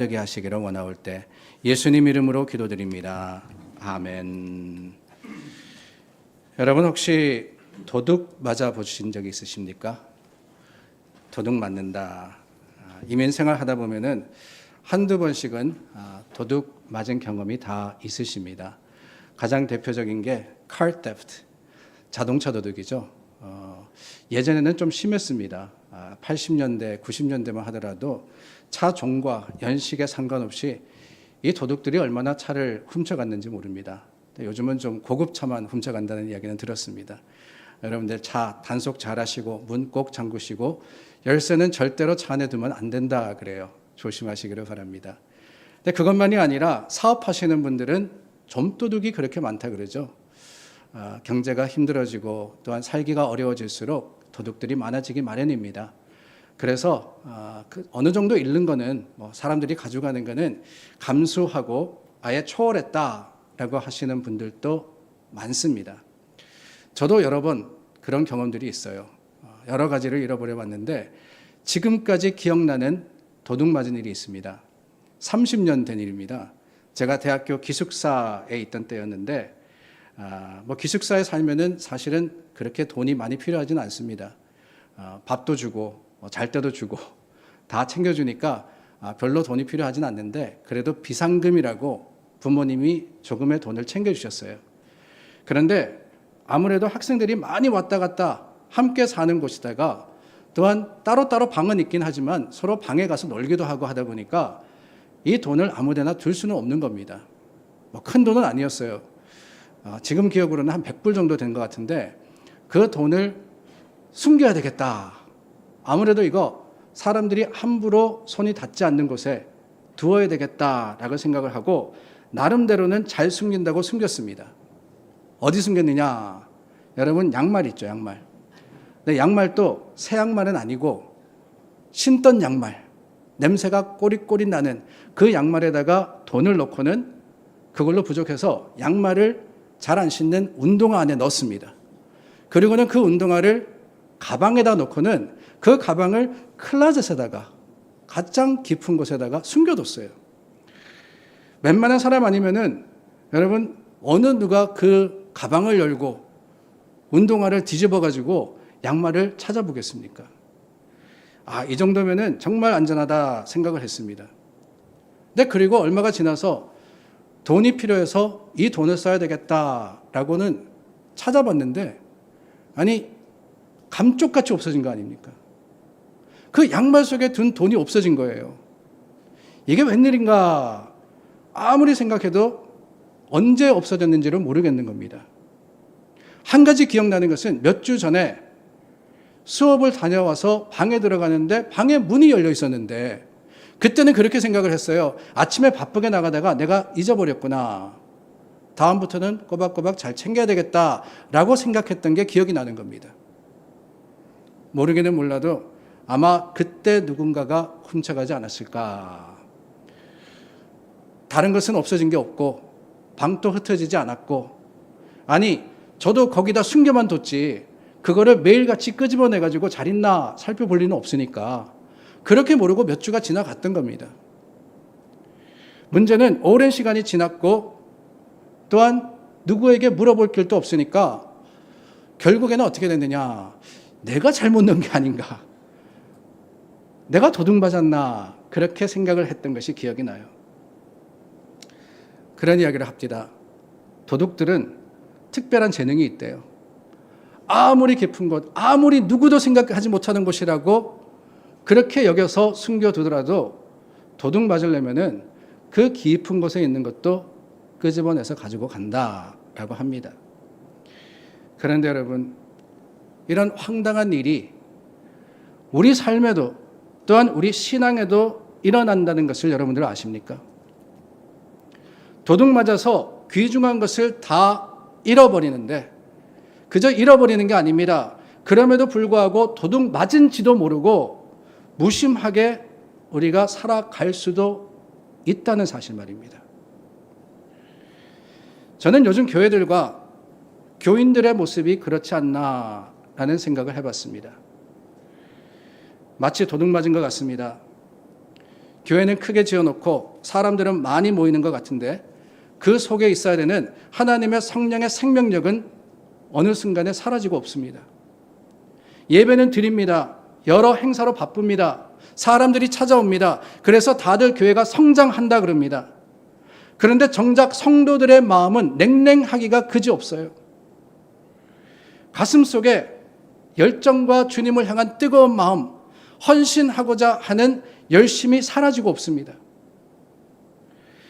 되게 하시기를 원하올 때 예수님 이름으로 기도드립니다. 아멘. 여러분 혹시 도둑 맞아 보신 적이 있으십니까? 도둑 맞는다. 이민생활 하다 보면은 한두 번씩은 도둑 맞은 경험이 다 있으십니다. 가장 대표적인 게 car theft, 자동차 도둑이죠. 예전에는 좀 심했습니다. 80년대, 90년대만 하더라도 차 종과 연식에 상관없이 이 도둑들이 얼마나 차를 훔쳐갔는지 모릅니다. 요즘은 좀 고급차만 훔쳐간다는 이야기는 들었습니다. 여러분들 차 단속 잘 하시고 문 꼭 잠그시고 열쇠는 절대로 차 안에 두면 안 된다 그래요. 조심하시기를 바랍니다. 근데 그것만이 아니라 사업하시는 분들은 좀도둑이 그렇게 많다 그러죠. 경제가 힘들어지고 또한 살기가 어려워질수록 도둑들이 많아지기 마련입니다. 그래서 어느 정도 잃는 거는 사람들이 가져가는 거는 감수하고 아예 초월했다라고 하시는 분들도 많습니다. 저도 여러 번 그런 경험들이 있어요. 여러 가지를 잃어버려 봤는데 지금까지 기억나는 도둑 맞은 일이 있습니다. 30년 된 일입니다. 제가 대학교 기숙사에 있던 때였는데 기숙사에 살면은 사실은 그렇게 돈이 많이 필요하지는 않습니다. 밥도 주고 잘 때도 주고 다 챙겨주니까 별로 돈이 필요하진 않는데 그래도 비상금이라고 부모님이 조금의 돈을 챙겨주셨어요. 그런데 아무래도 학생들이 많이 왔다 갔다 함께 사는 곳이다가 또한 따로따로 방은 있긴 하지만 서로 방에 가서 놀기도 하고 하다 보니까 이 돈을 아무데나 둘 수는 없는 겁니다. 큰 돈은 아니었어요. 지금 기억으로는 한 100불 정도 된 것 같은데 그 돈을 숨겨야 되겠다. 아무래도 이거 사람들이 함부로 손이 닿지 않는 곳에 두어야 되겠다라고 생각을 하고 나름대로는 잘 숨긴다고 숨겼습니다. 어디 숨겼느냐? 여러분 양말 있죠, 양말. 근데 양말도 새 양말은 아니고 신던 양말, 냄새가 꼬릿꼬릿 나는 그 양말에다가 돈을 넣고는 그걸로 부족해서 양말을 잘 안 신는 운동화 안에 넣습니다. 그리고는 그 운동화를 가방에다 넣고는 그 가방을 클라젯에다가 가장 깊은 곳에다가 숨겨뒀어요. 웬만한 사람 아니면은 여러분 어느 누가 그 가방을 열고 운동화를 뒤집어가지고 양말을 찾아보겠습니까? 이 정도면은 정말 안전하다 생각을 했습니다. 근데 그리고 얼마가 지나서 돈이 필요해서 이 돈을 써야 되겠다라고는 찾아봤는데 아니 감쪽같이 없어진 거 아닙니까? 그 양말 속에 둔 돈이 없어진 거예요. 이게 웬일인가 아무리 생각해도 언제 없어졌는지를 모르겠는 겁니다. 한 가지 기억나는 것은 몇 주 전에 수업을 다녀와서 방에 들어가는데 방에 문이 열려 있었는데 그때는 그렇게 생각을 했어요. 아침에 바쁘게 나가다가 내가 잊어버렸구나. 다음부터는 꼬박꼬박 잘 챙겨야 되겠다라고 생각했던 게 기억이 나는 겁니다. 모르기는 몰라도 아마 그때 누군가가 훔쳐가지 않았을까. 다른 것은 없어진 게 없고 방도 흩어지지 않았고 아니 저도 거기다 숨겨만 뒀지 그거를 매일같이 끄집어내가지고 잘 있나 살펴볼 리는 없으니까 그렇게 모르고 몇 주가 지나갔던 겁니다. 문제는 오랜 시간이 지났고 또한 누구에게 물어볼 길도 없으니까 결국에는 어떻게 됐느냐. 내가 잘못 넣은 게 아닌가. 내가 도둑 맞았나. 그렇게 생각을 했던 것이 기억이 나요. 그런 이야기를 합니다. 도둑들은 특별한 재능이 있대요. 아무리 깊은 곳, 아무리 누구도 생각하지 못하는 곳이라고 그렇게 여겨서 숨겨두더라도 도둑 맞으려면은 그 깊은 곳에 있는 것도 끄집어내서 가지고 간다라고 합니다. 그런데 여러분, 이런 황당한 일이 우리 삶에도 또한 우리 신앙에도 일어난다는 것을 여러분들 아십니까? 도둑 맞아서 귀중한 것을 다 잃어버리는데 그저 잃어버리는 게 아닙니다. 그럼에도 불구하고 도둑 맞은지도 모르고 무심하게 우리가 살아갈 수도 있다는 사실 말입니다. 저는 요즘 교회들과 교인들의 모습이 그렇지 않나라는 생각을 해봤습니다. 마치 도둑 맞은 것 같습니다. 교회는 크게 지어놓고 사람들은 많이 모이는 것 같은데 그 속에 있어야 되는 하나님의 성령의 생명력은 어느 순간에 사라지고 없습니다. 예배는 드립니다. 여러 행사로 바쁩니다. 사람들이 찾아옵니다. 그래서 다들 교회가 성장한다 그럽니다. 그런데 정작 성도들의 마음은 냉랭하기가 그지없어요. 가슴 속에 열정과 주님을 향한 뜨거운 마음, 헌신하고자 하는 열심이 사라지고 없습니다.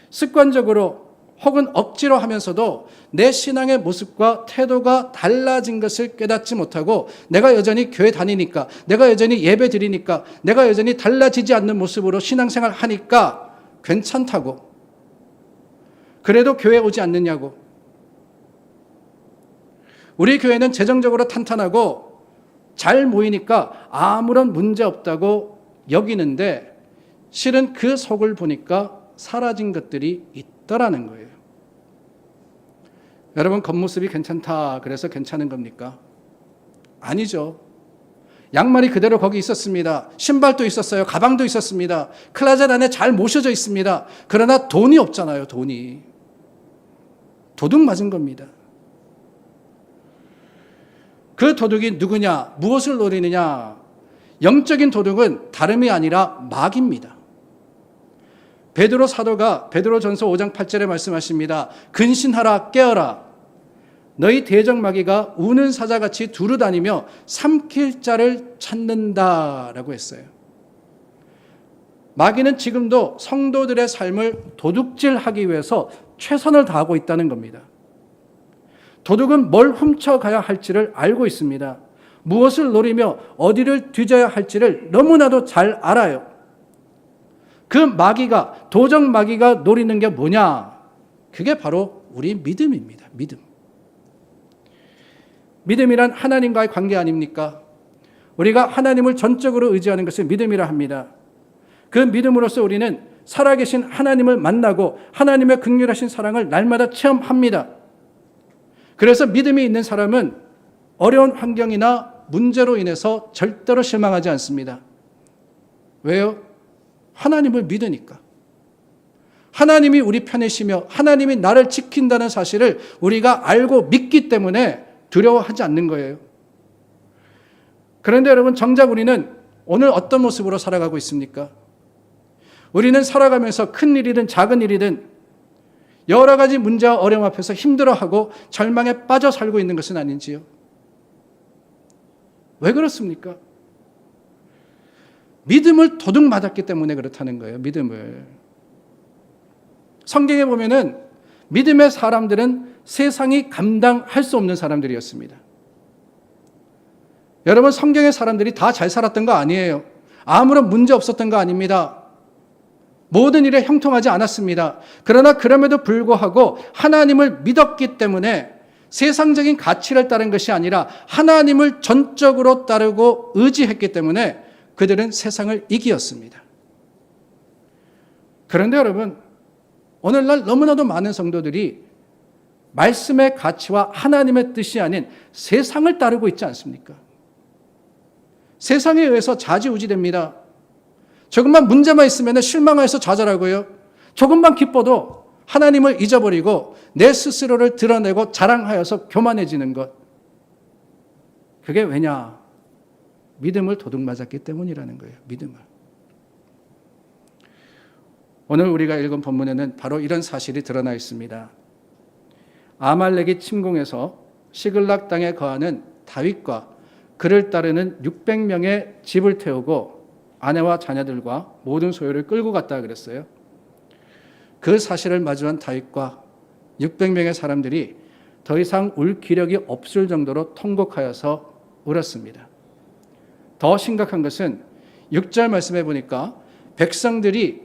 습관적으로 혹은 억지로 하면서도 내 신앙의 모습과 태도가 달라진 것을 깨닫지 못하고 내가 여전히 교회 다니니까, 내가 여전히 예배 드리니까, 내가 여전히 달라지지 않는 모습으로 신앙생활 하니까 괜찮다고, 그래도 교회 오지 않느냐고. 우리 교회는 재정적으로 탄탄하고 잘 모이니까 아무런 문제 없다고 여기는데 실은 그 속을 보니까 사라진 것들이 있더라는 거예요. 여러분, 겉모습이 괜찮다 그래서 괜찮은 겁니까? 아니죠. 양말이 그대로 거기 있었습니다. 신발도 있었어요. 가방도 있었습니다. 클라젯 안에 잘 모셔져 있습니다. 그러나 돈이 없잖아요. 돈이. 도둑 맞은 겁니다. 그 도둑이 누구냐? 무엇을 노리느냐? 영적인 도둑은 다름이 아니라 마귀입니다. 베드로 사도가 베드로전서 5장 8절에 말씀하십니다. 근신하라, 깨어라. 너희 대적 마귀가 우는 사자같이 두루 다니며 삼킬 자를 찾는다라고 했어요. 마귀는 지금도 성도들의 삶을 도둑질하기 위해서 최선을 다하고 있다는 겁니다. 도둑은 뭘 훔쳐가야 할지를 알고 있습니다. 무엇을 노리며 어디를 뒤져야 할지를 너무나도 잘 알아요. 그 마귀가, 도적 마귀가 노리는 게 뭐냐? 그게 바로 우리 믿음입니다. 믿음. 믿음이란 하나님과의 관계 아닙니까? 우리가 하나님을 전적으로 의지하는 것을 믿음이라 합니다. 그 믿음으로써 우리는 살아계신 하나님을 만나고 하나님의 긍휼하신 사랑을 날마다 체험합니다. 그래서 믿음이 있는 사람은 어려운 환경이나 문제로 인해서 절대로 실망하지 않습니다. 왜요? 하나님을 믿으니까. 하나님이 우리 편이시며 하나님이 나를 지킨다는 사실을 우리가 알고 믿기 때문에 두려워하지 않는 거예요. 그런데 여러분, 정작 우리는 오늘 어떤 모습으로 살아가고 있습니까? 우리는 살아가면서 큰 일이든 작은 일이든 여러 가지 문제와 어려움 앞에서 힘들어하고 절망에 빠져 살고 있는 것은 아닌지요? 왜 그렇습니까? 믿음을 도둑 맞았기 때문에 그렇다는 거예요. 믿음을. 성경에 보면은 믿음의 사람들은 세상이 감당할 수 없는 사람들이었습니다. 여러분, 성경의 사람들이 다 잘 살았던 거 아니에요. 아무런 문제 없었던 거 아닙니다. 모든 일에 형통하지 않았습니다. 그러나 그럼에도 불구하고 하나님을 믿었기 때문에 세상적인 가치를 따른 것이 아니라 하나님을 전적으로 따르고 의지했기 때문에 그들은 세상을 이기었습니다. 그런데 여러분, 오늘날 너무나도 많은 성도들이 말씀의 가치와 하나님의 뜻이 아닌 세상을 따르고 있지 않습니까? 세상에 의해서 좌지우지됩니다. 조금만 문제만 있으면 실망해서 좌절하고요. 조금만 기뻐도 하나님을 잊어버리고 내 스스로를 드러내고 자랑하여서 교만해지는 것. 그게 왜냐? 믿음을 도둑 맞았기 때문이라는 거예요. 믿음을. 오늘 우리가 읽은 본문에는 바로 이런 사실이 드러나 있습니다. 아말렉이 침공해서 시글락 땅에 거하는 다윗과 그를 따르는 600명의 집을 태우고 아내와 자녀들과 모든 소유를 끌고 갔다 그랬어요. 그 사실을 마주한 다윗과 600명의 사람들이 더 이상 울 기력이 없을 정도로 통곡하여서 울었습니다. 더 심각한 것은 6절 말씀해 보니까 백성들이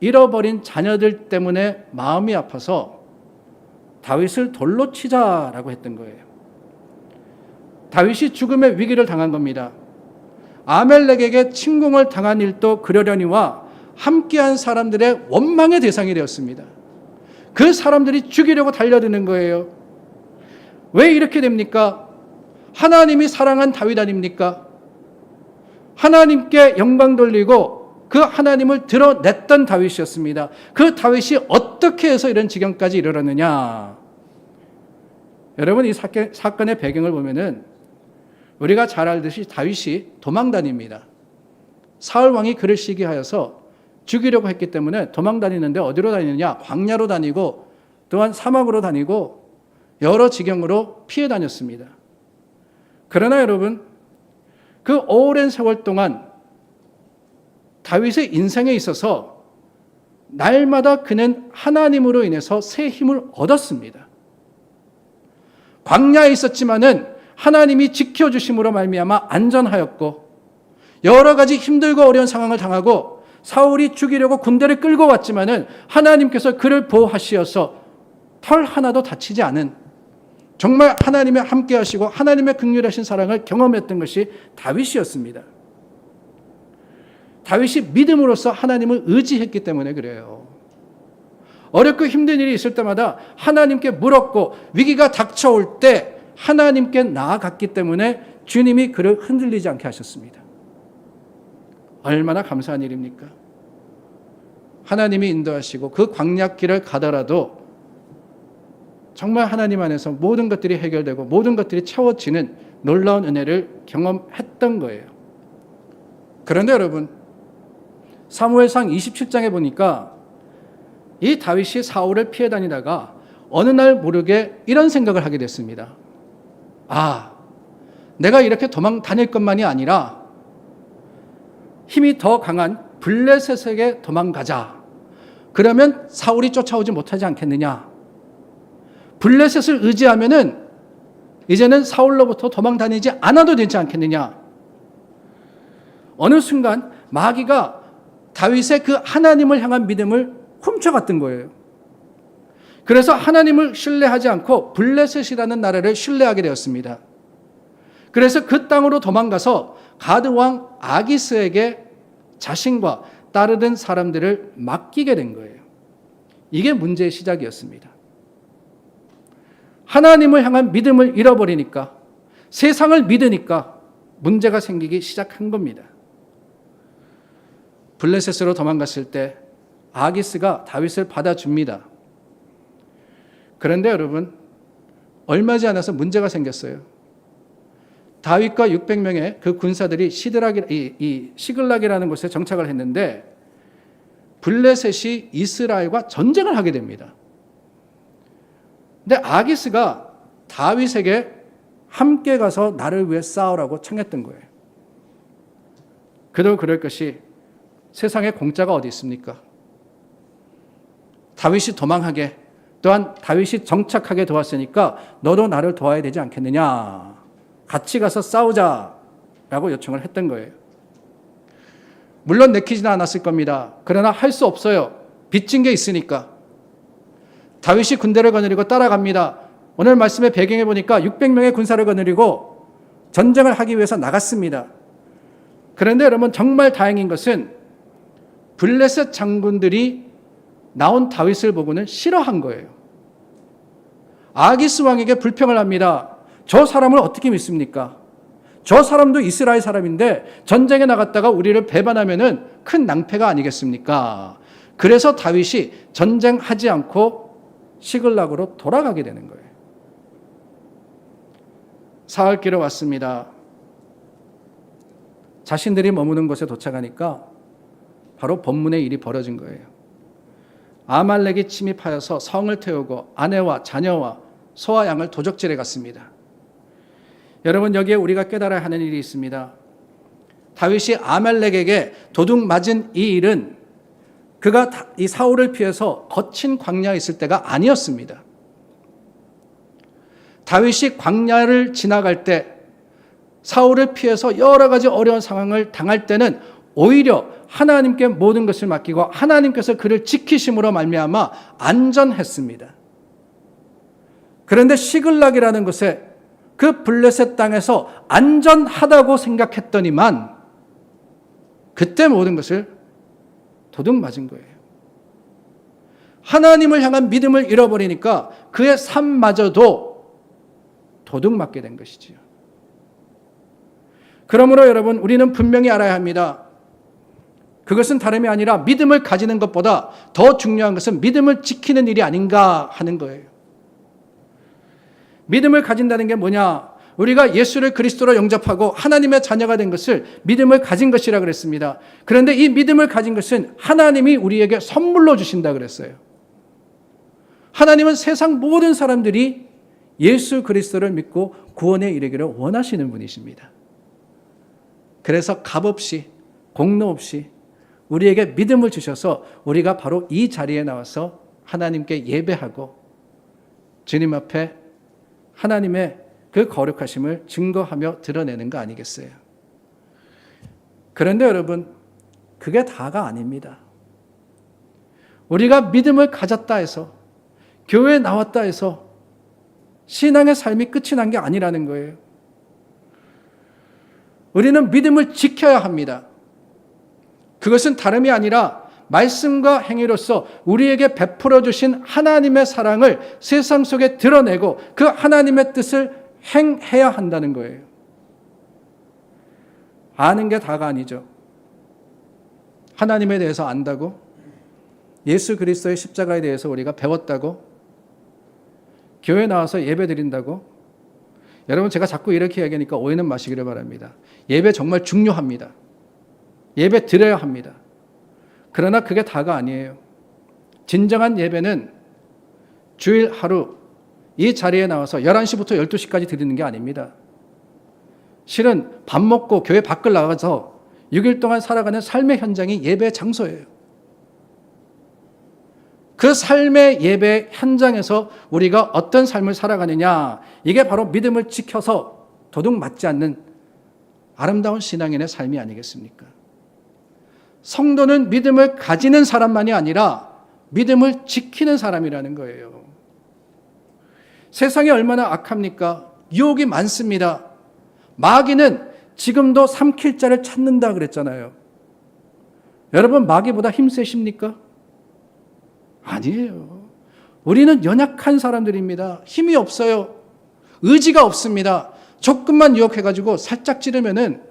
잃어버린 자녀들 때문에 마음이 아파서 다윗을 돌로 치자라고 했던 거예요. 다윗이 죽음의 위기를 당한 겁니다. 아멜렉에게 침공을 당한 일도 그러려니와 함께한 사람들의 원망의 대상이 되었습니다. 그 사람들이 죽이려고 달려드는 거예요. 왜 이렇게 됩니까? 하나님이 사랑한 다윗 아닙니까? 하나님께 영광 돌리고 그 하나님을 드러냈던 다윗이었습니다. 그 다윗이 어떻게 해서 이런 지경까지 이르렀느냐? 여러분, 이 사건의 배경을 보면은 우리가 잘 알듯이 다윗이 도망 다닙니다. 사울 왕이 그를 시기하여서 죽이려고 했기 때문에 도망 다니는데 어디로 다니느냐? 광야로 다니고 또한 사막으로 다니고 여러 지경으로 피해 다녔습니다. 그러나 여러분, 그 오랜 세월 동안 다윗의 인생에 있어서 날마다 그는 하나님으로 인해서 새 힘을 얻었습니다. 광야에 있었지만은 하나님이 지켜주심으로 말미암아 안전하였고, 여러 가지 힘들고 어려운 상황을 당하고 사울이 죽이려고 군대를 끌고 왔지만은 하나님께서 그를 보호하시어서 털 하나도 다치지 않은, 정말 하나님의 함께 하시고 하나님의 긍휼하신 사랑을 경험했던 것이 다윗이었습니다. 다윗이 믿음으로써 하나님을 의지했기 때문에 그래요. 어렵고 힘든 일이 있을 때마다 하나님께 물었고 위기가 닥쳐올 때 하나님께 나아갔기 때문에 주님이 그를 흔들리지 않게 하셨습니다. 얼마나 감사한 일입니까? 하나님이 인도하시고 그 광야길을 가더라도 정말 하나님 안에서 모든 것들이 해결되고 모든 것들이 채워지는 놀라운 은혜를 경험했던 거예요. 그런데 여러분, 사무엘상 27장에 보니까 이 다윗이 사울을 피해 다니다가 어느 날 모르게 이런 생각을 하게 됐습니다. 아, 내가 이렇게 도망 다닐 것만이 아니라 힘이 더 강한 블레셋에게 도망가자. 그러면 사울이 쫓아오지 못하지 않겠느냐. 블레셋을 의지하면은 이제는 사울로부터 도망 다니지 않아도 되지 않겠느냐. 어느 순간 마귀가 다윗의 그 하나님을 향한 믿음을 훔쳐갔던 거예요. 그래서 하나님을 신뢰하지 않고 블레셋이라는 나라를 신뢰하게 되었습니다. 그래서 그 땅으로 도망가서 가드 왕 아기스에게 자신과 따르던 사람들을 맡기게 된 거예요. 이게 문제의 시작이었습니다. 하나님을 향한 믿음을 잃어버리니까, 세상을 믿으니까 문제가 생기기 시작한 겁니다. 블레셋으로 도망갔을 때 아기스가 다윗을 받아줍니다. 그런데 여러분, 얼마 지않아서 문제가 생겼어요. 다윗과 600명의 그 군사들이 시글락이라는 곳에 정착을 했는데 블레셋이 이스라엘과 전쟁을 하게 됩니다. 근데 아기스가 다윗에게 함께 가서 나를 위해 싸우라고 청했던 거예요. 그도 그럴 것이 세상에 공짜가 어디 있습니까? 다윗이 도망하게, 또한 다윗이 정착하게 도왔으니까 너도 나를 도와야 되지 않겠느냐. 같이 가서 싸우자라고 요청을 했던 거예요. 물론 내키지는 않았을 겁니다. 그러나 할 수 없어요. 빚진 게 있으니까. 다윗이 군대를 거느리고 따라갑니다. 오늘 말씀의 배경에 보니까 600명의 군사를 거느리고 전쟁을 하기 위해서 나갔습니다. 그런데 여러분, 정말 다행인 것은 블레셋 장군들이 나온 다윗을 보고는 싫어한 거예요. 아기스 왕에게 불평을 합니다. 저 사람을 어떻게 믿습니까? 저 사람도 이스라엘 사람인데 전쟁에 나갔다가 우리를 배반하면은 큰 낭패가 아니겠습니까? 그래서 다윗이 전쟁하지 않고 시글락으로 돌아가게 되는 거예요. 사흘길에 왔습니다. 자신들이 머무는 곳에 도착하니까 바로 본문의 일이 벌어진 거예요. 아말렉이 침입하여서 성을 태우고 아내와 자녀와 소와 양을 도적질해 갔습니다. 여러분, 여기에 우리가 깨달아야 하는 일이 있습니다. 다윗이 아말렉에게 도둑 맞은 이 일은 그가 이 사울을 피해서 거친 광야에 있을 때가 아니었습니다. 다윗이 광야를 지나갈 때, 사울을 피해서 여러 가지 어려운 상황을 당할 때는 오히려 하나님께 모든 것을 맡기고 하나님께서 그를 지키심으로 말미암아 안전했습니다. 그런데 시글락이라는 곳에 그 블레셋 땅에서 안전하다고 생각했더니만 그때 모든 것을 도둑 맞은 거예요. 하나님을 향한 믿음을 잃어버리니까 그의 삶마저도 도둑 맞게 된 것이지요. 그러므로 여러분, 우리는 분명히 알아야 합니다. 그것은 다름이 아니라 믿음을 가지는 것보다 더 중요한 것은 믿음을 지키는 일이 아닌가 하는 거예요. 믿음을 가진다는 게 뭐냐? 우리가 예수를 그리스도로 영접하고 하나님의 자녀가 된 것을 믿음을 가진 것이라 그랬습니다. 그런데 이 믿음을 가진 것은 하나님이 우리에게 선물로 주신다 그랬어요. 하나님은 세상 모든 사람들이 예수 그리스도를 믿고 구원에 이르기를 원하시는 분이십니다. 그래서 값없이 공로 없이 우리에게 믿음을 주셔서 우리가 바로 이 자리에 나와서 하나님께 예배하고 주님 앞에 하나님의 그 거룩하심을 증거하며 드러내는 거 아니겠어요? 그런데 여러분, 그게 다가 아닙니다. 우리가 믿음을 가졌다 해서, 교회에 나왔다 해서 신앙의 삶이 끝이 난 게 아니라는 거예요. 우리는 믿음을 지켜야 합니다. 그것은 다름이 아니라 말씀과 행위로서 우리에게 베풀어 주신 하나님의 사랑을 세상 속에 드러내고 그 하나님의 뜻을 행해야 한다는 거예요. 아는 게 다가 아니죠. 하나님에 대해서 안다고, 예수 그리스도의 십자가에 대해서 우리가 배웠다고, 교회 나와서 예배 드린다고. 여러분, 제가 자꾸 이렇게 얘기하니까 오해는 마시기를 바랍니다. 예배 정말 중요합니다. 예배 드려야 합니다. 그러나 그게 다가 아니에요. 진정한 예배는 주일 하루 이 자리에 나와서 11시부터 12시까지 드리는 게 아닙니다. 실은 밥 먹고 교회 밖을 나가서 6일 동안 살아가는 삶의 현장이 예배 장소예요. 그 삶의 예배 현장에서 우리가 어떤 삶을 살아가느냐, 이게 바로 믿음을 지켜서 도둑 맞지 않는 아름다운 신앙인의 삶이 아니겠습니까? 성도는 믿음을 가지는 사람만이 아니라 믿음을 지키는 사람이라는 거예요. 세상이 얼마나 악합니까? 유혹이 많습니다. 마귀는 지금도 삼킬 자를 찾는다 그랬잖아요. 여러분, 마귀보다 힘세십니까? 아니에요. 우리는 연약한 사람들입니다. 힘이 없어요. 의지가 없습니다. 조금만 유혹해가지고 살짝 찌르면은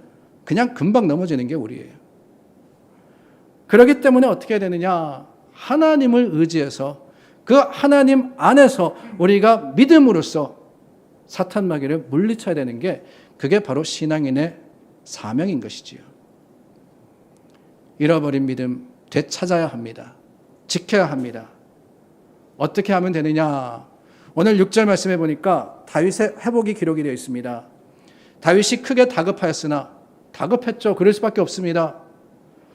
그냥 금방 넘어지는 게 우리예요. 그렇기 때문에 어떻게 해야 되느냐? 하나님을 의지해서 그 하나님 안에서 우리가 믿음으로써 사탄 마귀를 물리쳐야 되는 게, 그게 바로 신앙인의 사명인 것이지요. 잃어버린 믿음 되찾아야 합니다. 지켜야 합니다. 어떻게 하면 되느냐? 오늘 6절 말씀해 보니까 다윗의 회복이 기록이 되어 있습니다. 다윗이 크게 다급하였으나, 다급했죠. 그럴 수밖에 없습니다.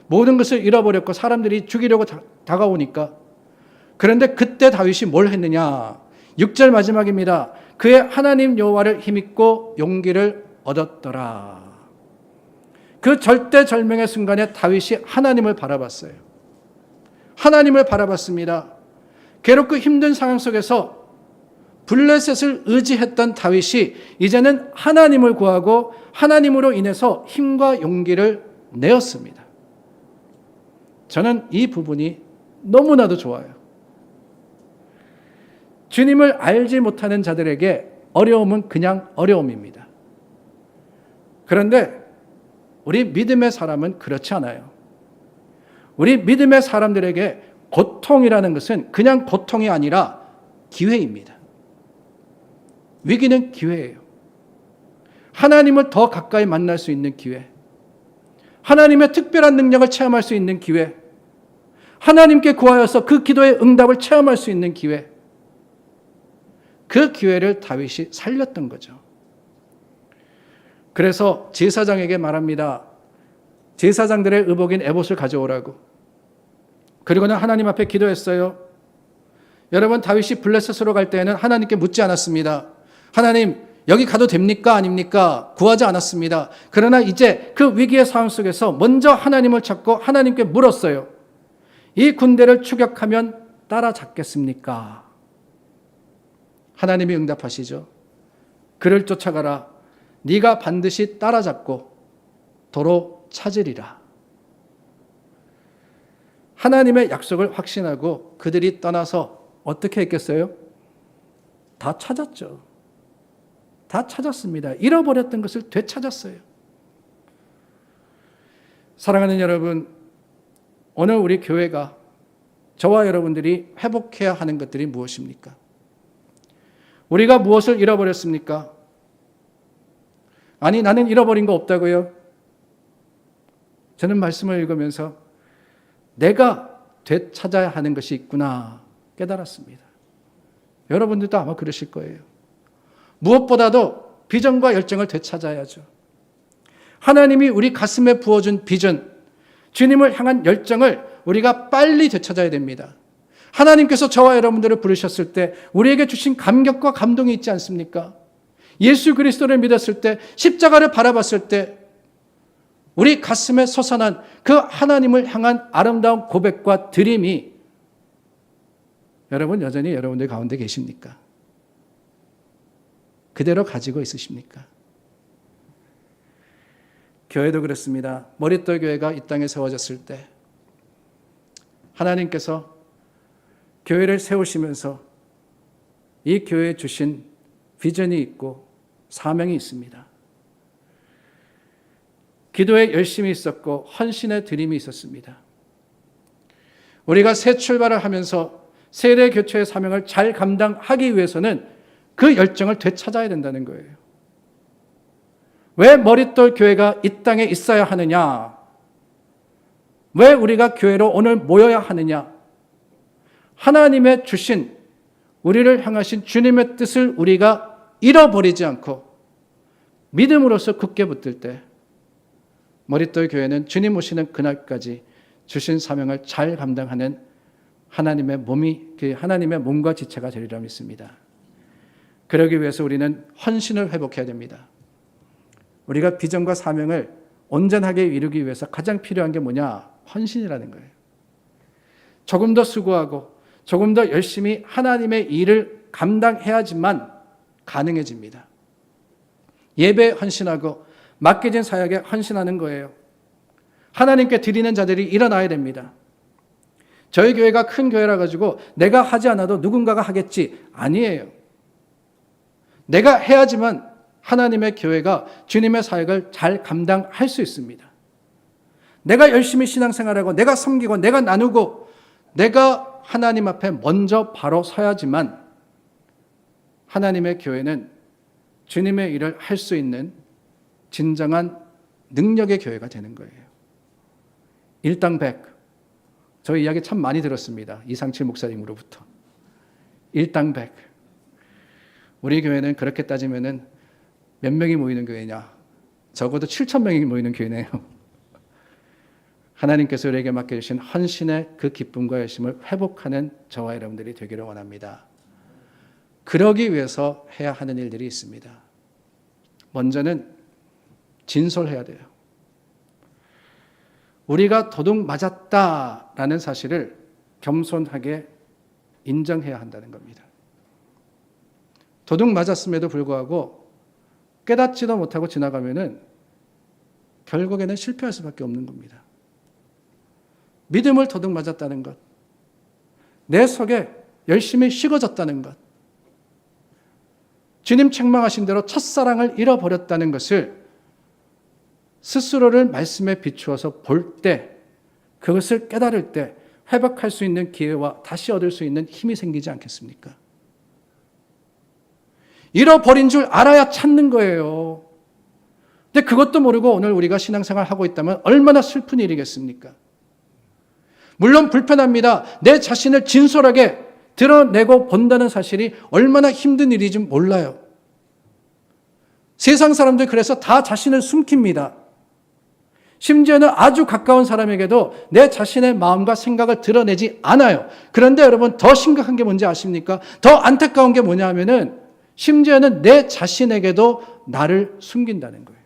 모든 것을 잃어버렸고 사람들이 죽이려고 다가오니까. 그런데 그때 다윗이 뭘 했느냐? 6절 마지막입니다. 그의 하나님 여호와를 힘입고 용기를 얻었더라. 그 절대절명의 순간에 다윗이 하나님을 바라봤어요. 하나님을 바라봤습니다. 괴롭고 힘든 상황 속에서 블레셋을 의지했던 다윗이 이제는 하나님을 구하고 하나님으로 인해서 힘과 용기를 내었습니다. 저는 이 부분이 너무나도 좋아요. 주님을 알지 못하는 자들에게 어려움은 그냥 어려움입니다. 그런데 우리 믿음의 사람은 그렇지 않아요. 우리 믿음의 사람들에게 고통이라는 것은 그냥 고통이 아니라 기회입니다. 위기는 기회예요. 하나님을 더 가까이 만날 수 있는 기회, 하나님의 특별한 능력을 체험할 수 있는 기회, 하나님께 구하여서 그 기도의 응답을 체험할 수 있는 기회, 그 기회를 다윗이 살렸던 거죠. 그래서 제사장에게 말합니다. 제사장들의 의복인 에봇을 가져오라고. 그리고는 하나님 앞에 기도했어요. 여러분, 다윗이 블레셋으로 갈 때에는 하나님께 묻지 않았습니다. 하나님, 여기 가도 됩니까? 아닙니까? 구하지 않았습니다. 그러나 이제 그 위기의 상황 속에서 먼저 하나님을 찾고 하나님께 물었어요. 이 군대를 추격하면 따라잡겠습니까? 하나님이 응답하시죠. 그를 쫓아가라. 네가 반드시 따라잡고 도로 찾으리라. 하나님의 약속을 확신하고 그들이 떠나서 어떻게 했겠어요? 다 찾았죠. 다 찾았습니다. 잃어버렸던 것을 되찾았어요. 사랑하는 여러분, 오늘 우리 교회가, 저와 여러분들이 회복해야 하는 것들이 무엇입니까? 우리가 무엇을 잃어버렸습니까? 아니, 나는 잃어버린 거 없다고요? 저는 말씀을 읽으면서 내가 되찾아야 하는 것이 있구나 깨달았습니다. 여러분들도 아마 그러실 거예요. 무엇보다도 비전과 열정을 되찾아야죠. 하나님이 우리 가슴에 부어준 비전, 주님을 향한 열정을 우리가 빨리 되찾아야 됩니다. 하나님께서 저와 여러분들을 부르셨을 때 우리에게 주신 감격과 감동이 있지 않습니까? 예수 그리스도를 믿었을 때, 십자가를 바라봤을 때 우리 가슴에 솟아난 그 하나님을 향한 아름다운 고백과 드림이 여러분 여전히 여러분들 가운데 계십니까? 그대로 가지고 있으십니까? 교회도 그렇습니다. 머릿돌 교회가 이 땅에 세워졌을 때 하나님께서 교회를 세우시면서 이 교회에 주신 비전이 있고 사명이 있습니다. 기도에 열심이 있었고 헌신의 드림이 있었습니다. 우리가 새 출발을 하면서 세대 교체의 사명을 잘 감당하기 위해서는 그 열정을 되찾아야 된다는 거예요. 왜 머릿돌 교회가 이 땅에 있어야 하느냐? 왜 우리가 교회로 오늘 모여야 하느냐? 하나님의 주신, 우리를 향하신 주님의 뜻을 우리가 잃어버리지 않고 믿음으로써 굳게 붙들 때 머릿돌 교회는 주님 오시는 그날까지 주신 사명을 잘 감당하는 하나님의 몸과 지체가 되리라 믿습니다. 그러기 위해서 우리는 헌신을 회복해야 됩니다. 우리가 비전과 사명을 온전하게 이루기 위해서 가장 필요한 게 뭐냐? 헌신이라는 거예요. 조금 더 수고하고 조금 더 열심히 하나님의 일을 감당해야지만 가능해집니다. 예배에 헌신하고 맡겨진 사역에 헌신하는 거예요. 하나님께 드리는 자들이 일어나야 됩니다. 저희 교회가 큰 교회라 가지고 내가 하지 않아도 누군가가 하겠지, 아니에요. 내가 해야지만 하나님의 교회가 주님의 사역을 잘 감당할 수 있습니다. 내가 열심히 신앙생활하고 내가 섬기고 내가 나누고 내가 하나님 앞에 먼저 바로 서야지만 하나님의 교회는 주님의 일을 할 수 있는 진정한 능력의 교회가 되는 거예요. 일당백, 저희 이야기 참 많이 들었습니다. 이상칠 목사님으로부터. 일당백. 우리 교회는 그렇게 따지면은 몇 명이 모이는 교회냐? 적어도 7,000명이 모이는 교회네요. 하나님께서 우리에게 맡겨주신 헌신의 그 기쁨과 열심을 회복하는 저와 여러분들이 되기를 원합니다. 그러기 위해서 해야 하는 일들이 있습니다. 먼저는 진솔해야 돼요. 우리가 도둑 맞았다라는 사실을 겸손하게 인정해야 한다는 겁니다. 도둑 맞았음에도 불구하고 깨닫지도 못하고 지나가면은 결국에는 실패할 수밖에 없는 겁니다. 믿음을 도둑 맞았다는 것, 내 속에 열심히 식어졌다는 것, 주님 책망하신 대로 첫사랑을 잃어버렸다는 것을 스스로를 말씀에 비추어서 볼 때, 그것을 깨달을 때 회복할 수 있는 기회와 다시 얻을 수 있는 힘이 생기지 않겠습니까? 잃어버린 줄 알아야 찾는 거예요. 근데 그것도 모르고 오늘 우리가 신앙생활 하고 있다면 얼마나 슬픈 일이겠습니까? 물론 불편합니다. 내 자신을 진솔하게 드러내고 본다는 사실이 얼마나 힘든 일인지 몰라요. 세상 사람들 그래서 다 자신을 숨깁니다. 심지어는 아주 가까운 사람에게도 내 자신의 마음과 생각을 드러내지 않아요. 그런데 여러분 더 심각한 게 뭔지 아십니까? 더 안타까운 게 뭐냐 하면은 심지어는 내 자신에게도 나를 숨긴다는 거예요.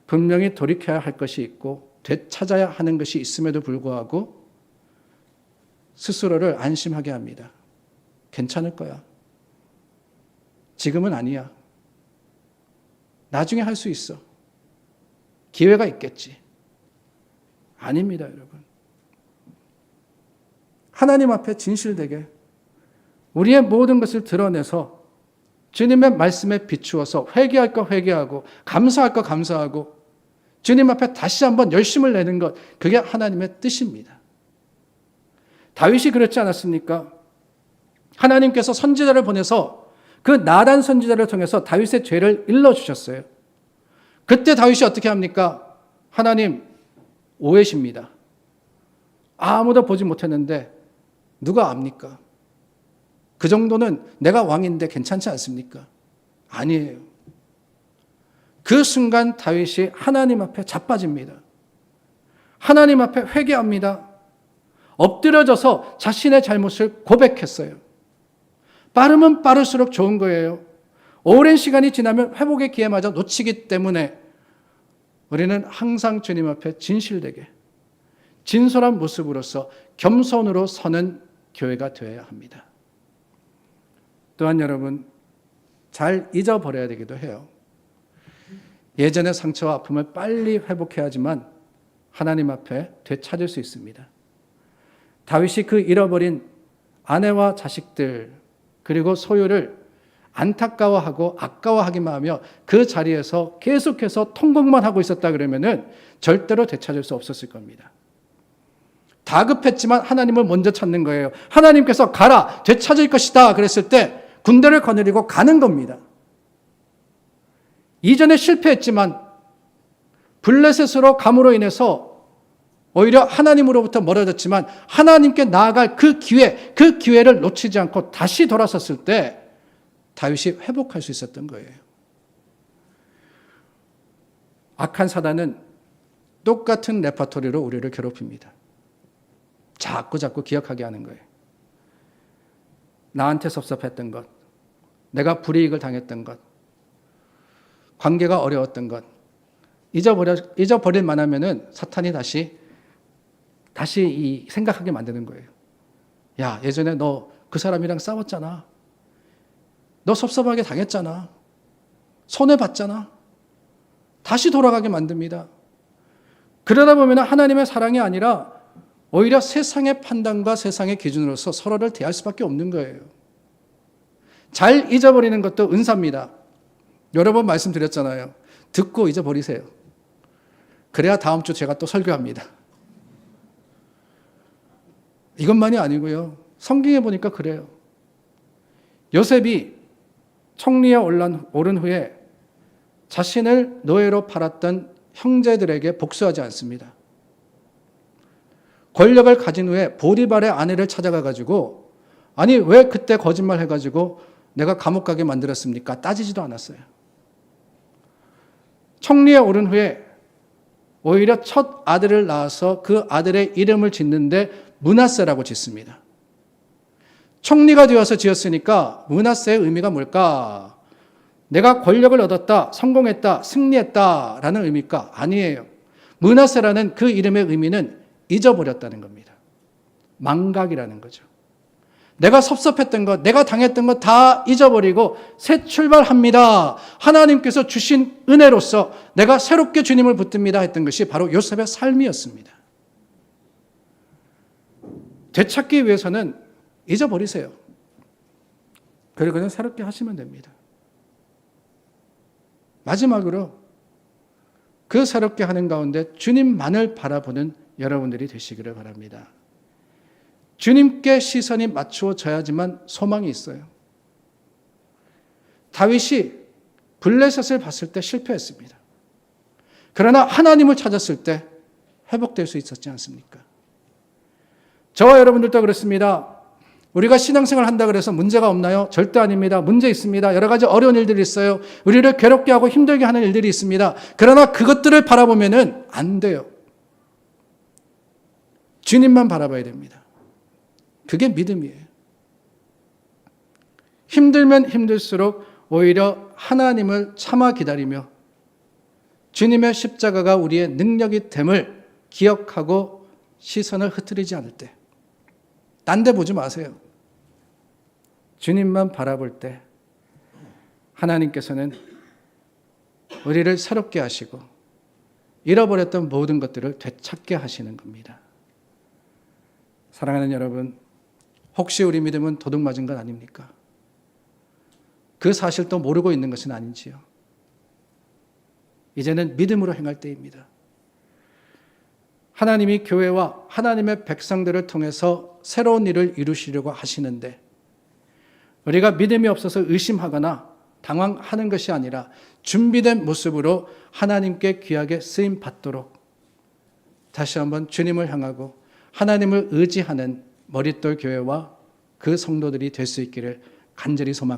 분명히 돌이켜야 할 것이 있고 되찾아야 하는 것이 있음에도 불구하고 스스로를 안심하게 합니다. 괜찮을 거야. 지금은 아니야. 나중에 할 수 있어. 기회가 있겠지. 아닙니다, 여러분. 하나님 앞에 진실되게 우리의 모든 것을 드러내서 주님의 말씀에 비추어서 회개할 거 회개하고 감사할 거 감사하고 주님 앞에 다시 한번 열심을 내는 것, 그게 하나님의 뜻입니다. 다윗이 그렇지 않았습니까? 하나님께서 선지자를 보내서 그 나단 선지자를 통해서 다윗의 죄를 일러주셨어요. 그때 다윗이 어떻게 합니까? 하나님, 오해십니다. 아무도 보지 못했는데 누가 압니까? 그 정도는 내가 왕인데 괜찮지 않습니까? 아니에요. 그 순간 다윗이 하나님 앞에 자빠집니다. 하나님 앞에 회개합니다. 엎드려져서 자신의 잘못을 고백했어요. 빠르면 빠를수록 좋은 거예요. 오랜 시간이 지나면 회복의 기회마저 놓치기 때문에 우리는 항상 주님 앞에 진실되게 진솔한 모습으로서 겸손으로 서는 교회가 되어야 합니다. 또한 여러분, 잘 잊어버려야 되기도 해요. 예전의 상처와 아픔을 빨리 회복해야 하지만 하나님 앞에 되찾을 수 있습니다. 다윗이 그 잃어버린 아내와 자식들 그리고 소유를 안타까워하고 아까워하기만 하며 그 자리에서 계속해서 통곡만 하고 있었다 그러면은 절대로 되찾을 수 없었을 겁니다. 다급했지만 하나님을 먼저 찾는 거예요. 하나님께서 가라, 되찾을 것이다 그랬을 때 군대를 거느리고 가는 겁니다. 이전에 실패했지만 블레셋으로 감으로 인해서 오히려 하나님으로부터 멀어졌지만 하나님께 나아갈 그 기회를 놓치지 않고 다시 돌아섰을 때 다윗이 회복할 수 있었던 거예요. 악한 사단은 똑같은 레퍼토리로 우리를 괴롭힙니다. 자꾸 기억하게 하는 거예요. 나한테 섭섭했던 것, 내가 불이익을 당했던 것, 관계가 어려웠던 것, 잊어버릴 만하면은 사탄이 다시 생각하게 만드는 거예요. 야, 예전에 너 그 사람이랑 싸웠잖아. 너 섭섭하게 당했잖아. 손해봤잖아. 다시 돌아가게 만듭니다. 그러다 보면 하나님의 사랑이 아니라 오히려 세상의 판단과 세상의 기준으로서 서로를 대할 수밖에 없는 거예요. 잘 잊어버리는 것도 은사입니다. 여러 번 말씀드렸잖아요. 듣고 잊어버리세요. 그래야 다음 주 제가 또 설교합니다. 이것만이 아니고요. 성경에 보니까 그래요. 요셉이 청리에 오른 후에 자신을 노예로 팔았던 형제들에게 복수하지 않습니다. 권력을 가진 후에 보디발의 아내를 찾아가가지고 아니 왜 그때 거짓말 해가지고 내가 감옥 가게 만들었습니까? 따지지도 않았어요. 청리에 오른 후에 오히려 첫 아들을 낳아서 그 아들의 이름을 짓는데 므낫세라고 짓습니다. 청리가 되어서 지었으니까 므낫세의 의미가 뭘까? 내가 권력을 얻었다, 성공했다, 승리했다라는 의미일까? 아니에요. 므낫세라는 그 이름의 의미는 잊어버렸다는 겁니다. 망각이라는 거죠. 내가 섭섭했던 것, 내가 당했던 것 다 잊어버리고 새 출발합니다. 하나님께서 주신 은혜로서 내가 새롭게 주님을 붙듭니다 했던 것이 바로 요셉의 삶이었습니다. 되찾기 위해서는 잊어버리세요. 그리고 그냥 새롭게 하시면 됩니다. 마지막으로 그 새롭게 하는 가운데 주님만을 바라보는 여러분들이 되시기를 바랍니다. 주님께 시선이 맞추어져야지만 소망이 있어요. 다윗이 블레셋을 봤을 때 실패했습니다. 그러나 하나님을 찾았을 때 회복될 수 있었지 않습니까? 저와 여러분들도 그렇습니다. 우리가 신앙생활 한다 그래서 문제가 없나요? 절대 아닙니다. 문제 있습니다. 여러 가지 어려운 일들이 있어요. 우리를 괴롭게 하고 힘들게 하는 일들이 있습니다. 그러나 그것들을 바라보면은 안 돼요. 주님만 바라봐야 됩니다. 그게 믿음이에요. 힘들면 힘들수록 오히려 하나님을 참아 기다리며 주님의 십자가가 우리의 능력이 됨을 기억하고 시선을 흐트리지 않을 때, 딴 데 보지 마세요. 주님만 바라볼 때 하나님께서는 우리를 새롭게 하시고 잃어버렸던 모든 것들을 되찾게 하시는 겁니다. 사랑하는 여러분, 혹시 우리 믿음은 도둑 맞은 건 아닙니까? 그 사실도 모르고 있는 것은 아닌지요? 이제는 믿음으로 행할 때입니다. 하나님이 교회와 하나님의 백성들을 통해서 새로운 일을 이루시려고 하시는데 우리가 믿음이 없어서 의심하거나 당황하는 것이 아니라 준비된 모습으로 하나님께 귀하게 쓰임 받도록 다시 한번 주님을 향하고 하나님을 의지하는 머릿돌 교회와 그 성도들이 될 수 있기를 간절히 소망합니다.